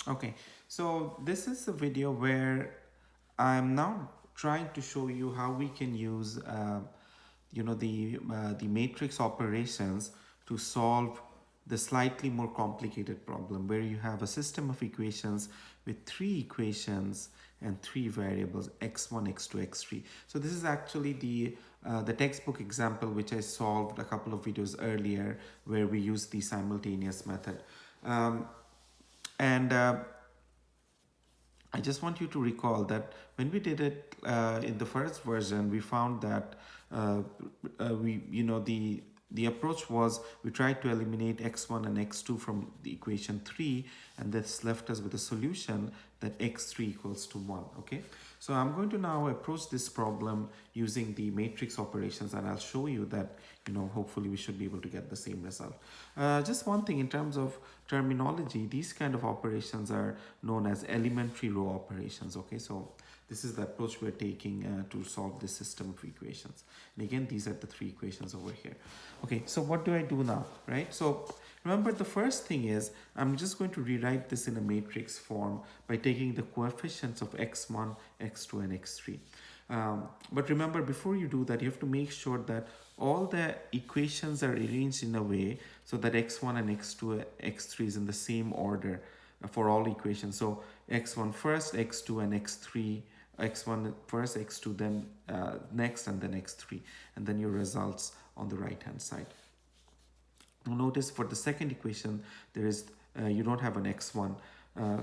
Okay, so this is a video where I'm now trying to show you how we can use, the matrix operations to solve the slightly more complicated problem where you have a system of equations with three equations and three variables x1, x2, x3. So this is actually the textbook example which I solved a couple of videos earlier where we used the simultaneous method. Um, and I just want you to recall that when we did it in the first version, we found that uh, the approach was we tried to eliminate x1 and x2 from the equation 3, and this left us with a solution that x3 equals to 1. Okay, so I'm going to now approach this problem using the matrix operations, and I'll show you that hopefully we should be able to get the same result. Just one thing in terms of terminology, these kind of operations are known as elementary row operations. Okay, so this is the approach we're taking to solve this system of equations. And again, these are the three equations over here. Okay, so what do I do now, right? So remember, the first thing is I'm just going to rewrite this in a matrix form by taking the coefficients of x1, x2, and x3. But remember, before you do that, you have to make sure that all the equations are arranged in a way so that x1 and x2, x3 is in the same order for all equations. So x1 first, x2 and x3, x1 first, x2 then next, and then x3, and then your results on the right hand side. Notice for the second equation, there is you don't have an x1.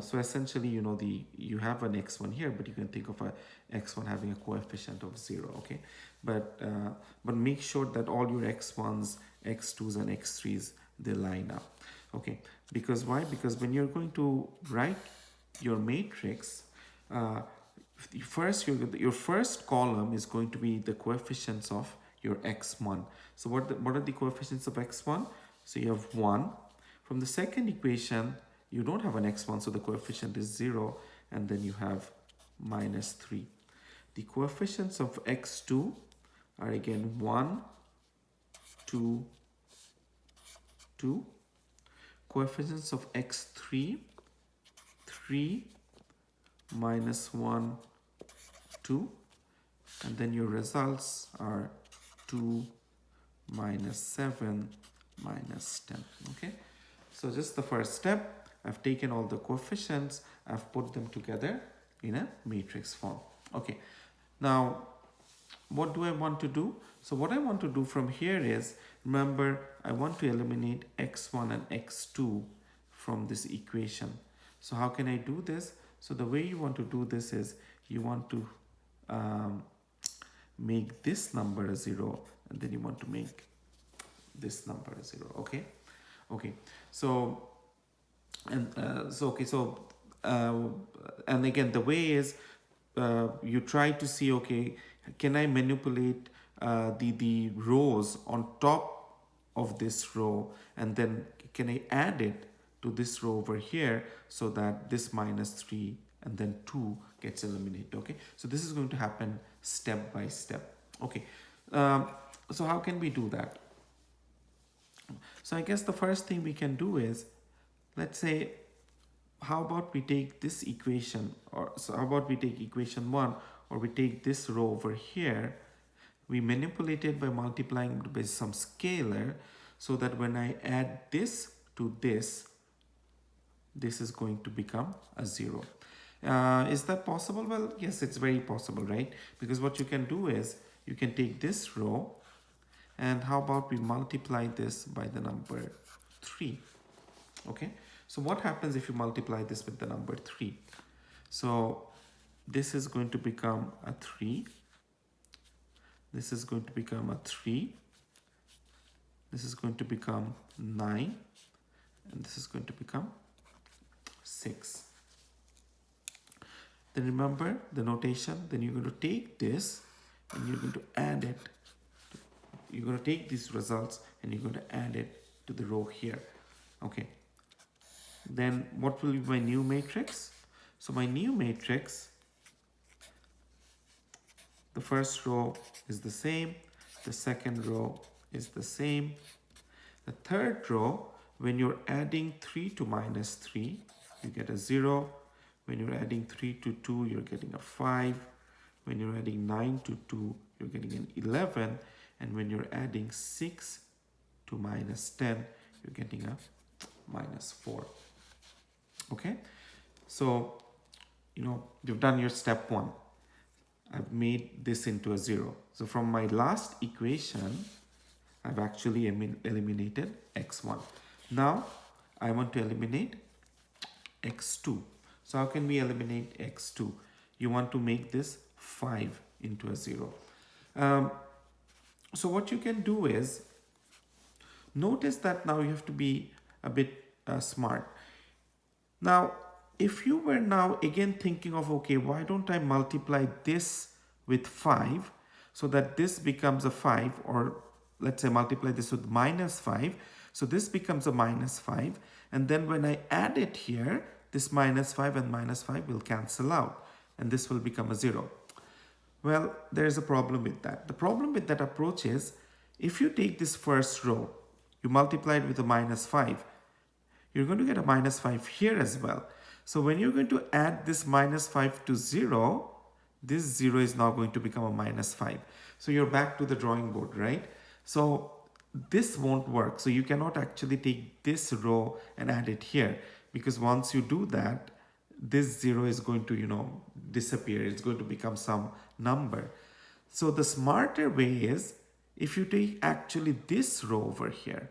So essentially, you have an x1 here, but you can think of a x1 having a coefficient of 0. Okay, but make sure that all your x1s, x2s, and x3s, they line up. Okay, because why? Because when you're going to write your matrix, uh, your first column is going to be the coefficients of your x1. So what are the coefficients of x1? So you have 1. From the second equation, you don't have an x1, so the coefficient is 0, and then you have minus 3. The coefficients of x2 are again 1, 2, 2. Coefficients of x3, 3, minus 1, 2. And then your results are 2, minus 7, minus 10. Okay, so just the first step, I've taken all the coefficients, I've put them together in a matrix form. Okay, now what do I want to do? So what I want to do from here is, remember, I want to eliminate x1 and x2 from this equation. So how can I do this? So the way you want to do this is you want to um, make this number a 0, and then you want to make this number a 0. Okay, so uh, and again, the way is you try to see, okay, can I manipulate the rows on top of this row, and then can I add it to this row over here so that this minus 3 and then 2 gets eliminated. Okay, so this is going to happen step by step. Okay, so how can we do that? So I guess the first thing we can do is, let's say, how about we take this equation, or so how about we take equation 1, or we take this row over here, we manipulate it by multiplying it by some scalar, so that when I add this to this is going to become a 0. Is that possible? Well, yes, it's very possible, right? Because what you can do is you can take this row, and how about we multiply this by the number 3? Okay, so what happens if you multiply this with the number 3? So this is going to become a 3, this is going to become a 3, this is going to become 9, and this is going to become 6. Then remember the notation, then you're going to take this and you're going to add it. You're going to take these results and you're going to add it to the row here. Okay. Then what will be my new matrix? So my new matrix, the first row is the same, the second row is the same. The third row, when you're adding 3 to minus 3, you get a 0. When you're adding 3 to 2, you're getting a 5. When you're adding 9 to 2, you're getting an 11. And when you're adding 6 to minus 10, you're getting a minus 4. Okay, so you've done your step 1. I've made this into a 0. So from my last equation, I've actually eliminated x1. Now I want to eliminate x2. So how can we eliminate x2? You want to make this 5 into a 0. So what you can do is, notice that now you have to be a bit smart. Now, if you were now again thinking of, okay, why don't I multiply this with 5 so that this becomes a 5, or let's say multiply this with minus 5. So this becomes a minus 5. And then when I add it here, this minus 5 and minus 5 will cancel out. And this will become a 0. Well, there's a problem with that. The problem with that approach is, if you take this first row, you multiply it with a minus 5, you're going to get a minus 5 here as well. So when you're going to add this minus 5 to 0, this 0 is now going to become a minus 5. So you're back to the drawing board, right? So this won't work. So you cannot actually take this row and add it here, because once you do that, this 0 is going to, disappear. It's going to become some number. So the smarter way is, if you take actually this row over here,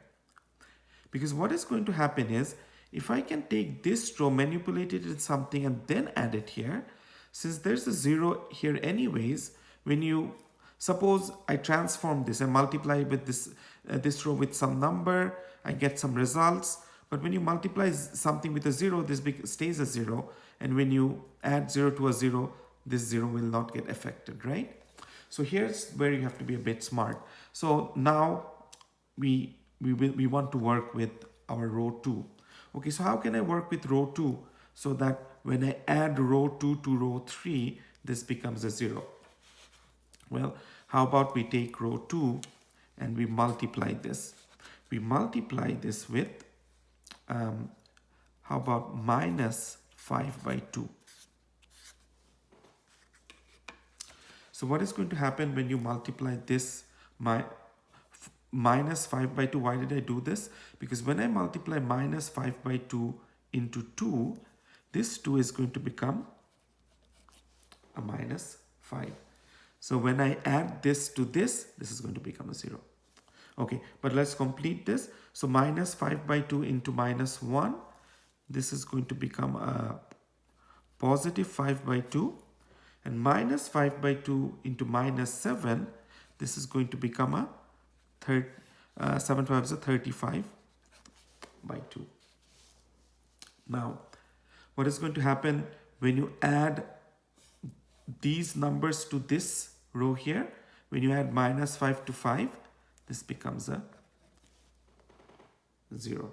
because what is going to happen is, if I can take this row, manipulate it in something and then add it here, since there's a 0 here anyways, when you suppose I transform this and multiply with this row with some number, I get some results. But when you multiply something with a 0, this stays a 0. And when you add 0 to a 0, this 0 will not get affected, right? So here's where you have to be a bit smart. So now we want to work with our row 2. Okay, so how can I work with row 2 so that when I add row 2 to row 3, this becomes a 0? Well, how about we take row 2 and we multiply this? We multiply this with, how about minus 5 by 2? So what is going to happen when you multiply this minus 5 by 2? Why did I do this? Because when I multiply minus 5 by 2 into 2, this 2 is going to become a minus 5. So when I add this to this is going to become a 0. Okay, but let's complete this. So minus 5 by 2 into minus 1, this is going to become a positive 5 by 2. And minus 5 by 2 into minus 7, this is going to become a 7 5 is a 35 by 2. Now, what is going to happen when you add these numbers to this row here? When you add minus 5 to 5, this becomes a 0.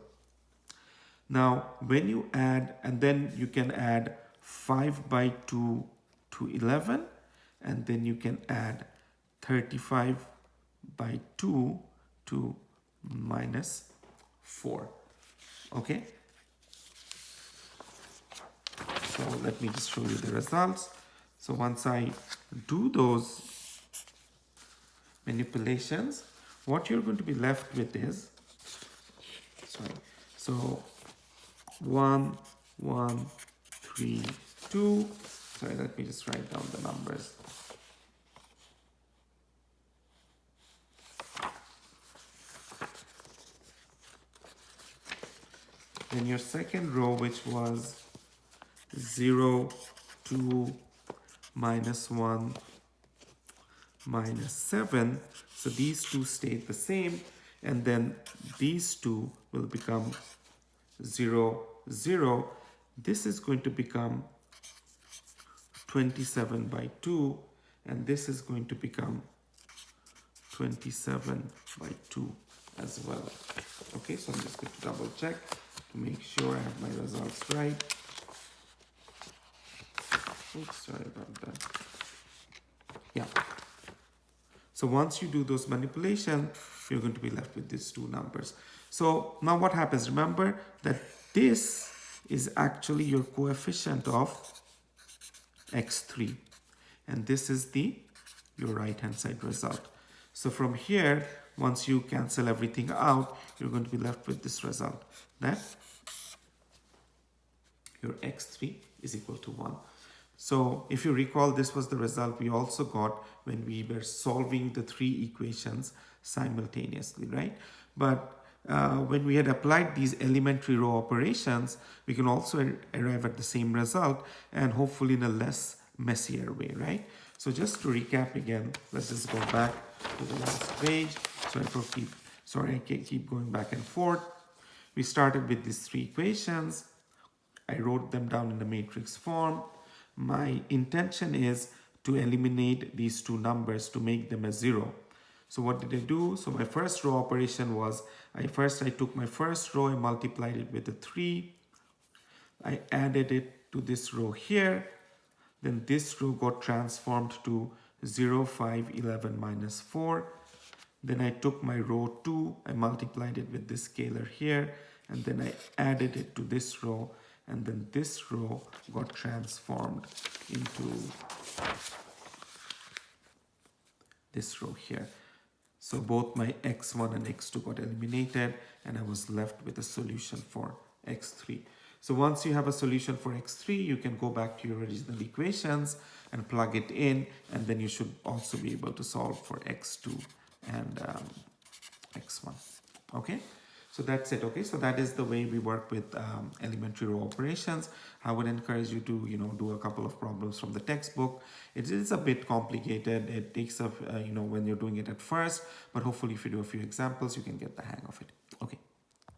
Now, when you add, and then you can add 5 by 2 to 11, and then you can add 35 by 2 to minus 4. Okay? So let me just show you the results. So once I do those manipulations, what you're going to be left with is, so 1, 1, 3, 2. Sorry, let me just write down the numbers. Then your second row, which was 0, 2, minus 1, minus 7. So these two stayed the same, and then these two will become 0, 0. This is going to become 27 by 2, and this is going to become 27 by 2 as well. Okay, so I'm just going to double check to make sure I have my results right. Oops, sorry about that. Yeah. So once you do those manipulations, you're going to be left with these two numbers. So now what happens? Remember that this is actually your coefficient of x3, and this is your right hand side result. So from here, once you cancel everything out, you're going to be left with this result, that your x3 is equal to 1. So if you recall, this was the result we also got when we were solving the 3 equations simultaneously, right? But when we had applied these elementary row operations, we can also arrive at the same result, and hopefully in a less messier way, right? So just to recap again, let's just go back to the last page. I keep going back and forth. We started with these 3 equations. I wrote them down in the matrix form. My intention is to eliminate these 2 numbers to make them a 0. So what did I do? So my first row operation was, I took my first row and multiplied it with a 3. I added it to this row here. Then this row got transformed to 0, 5, 11, minus 4. Then I took my row 2, I multiplied it with this scalar here, and then I added it to this row, and then this row got transformed into this row here. So both my x1 and x2 got eliminated, and I was left with a solution for x3. So once you have a solution for x3, you can go back to your original equations and plug it in, and then you should also be able to solve for x2 and x1. Okay, so that's it. Okay, so that is the way we work with elementary row operations. I would encourage you to do a couple of problems from the textbook. It is a bit complicated. It takes up when you're doing it at first, but hopefully if you do a few examples, you can get the hang of it.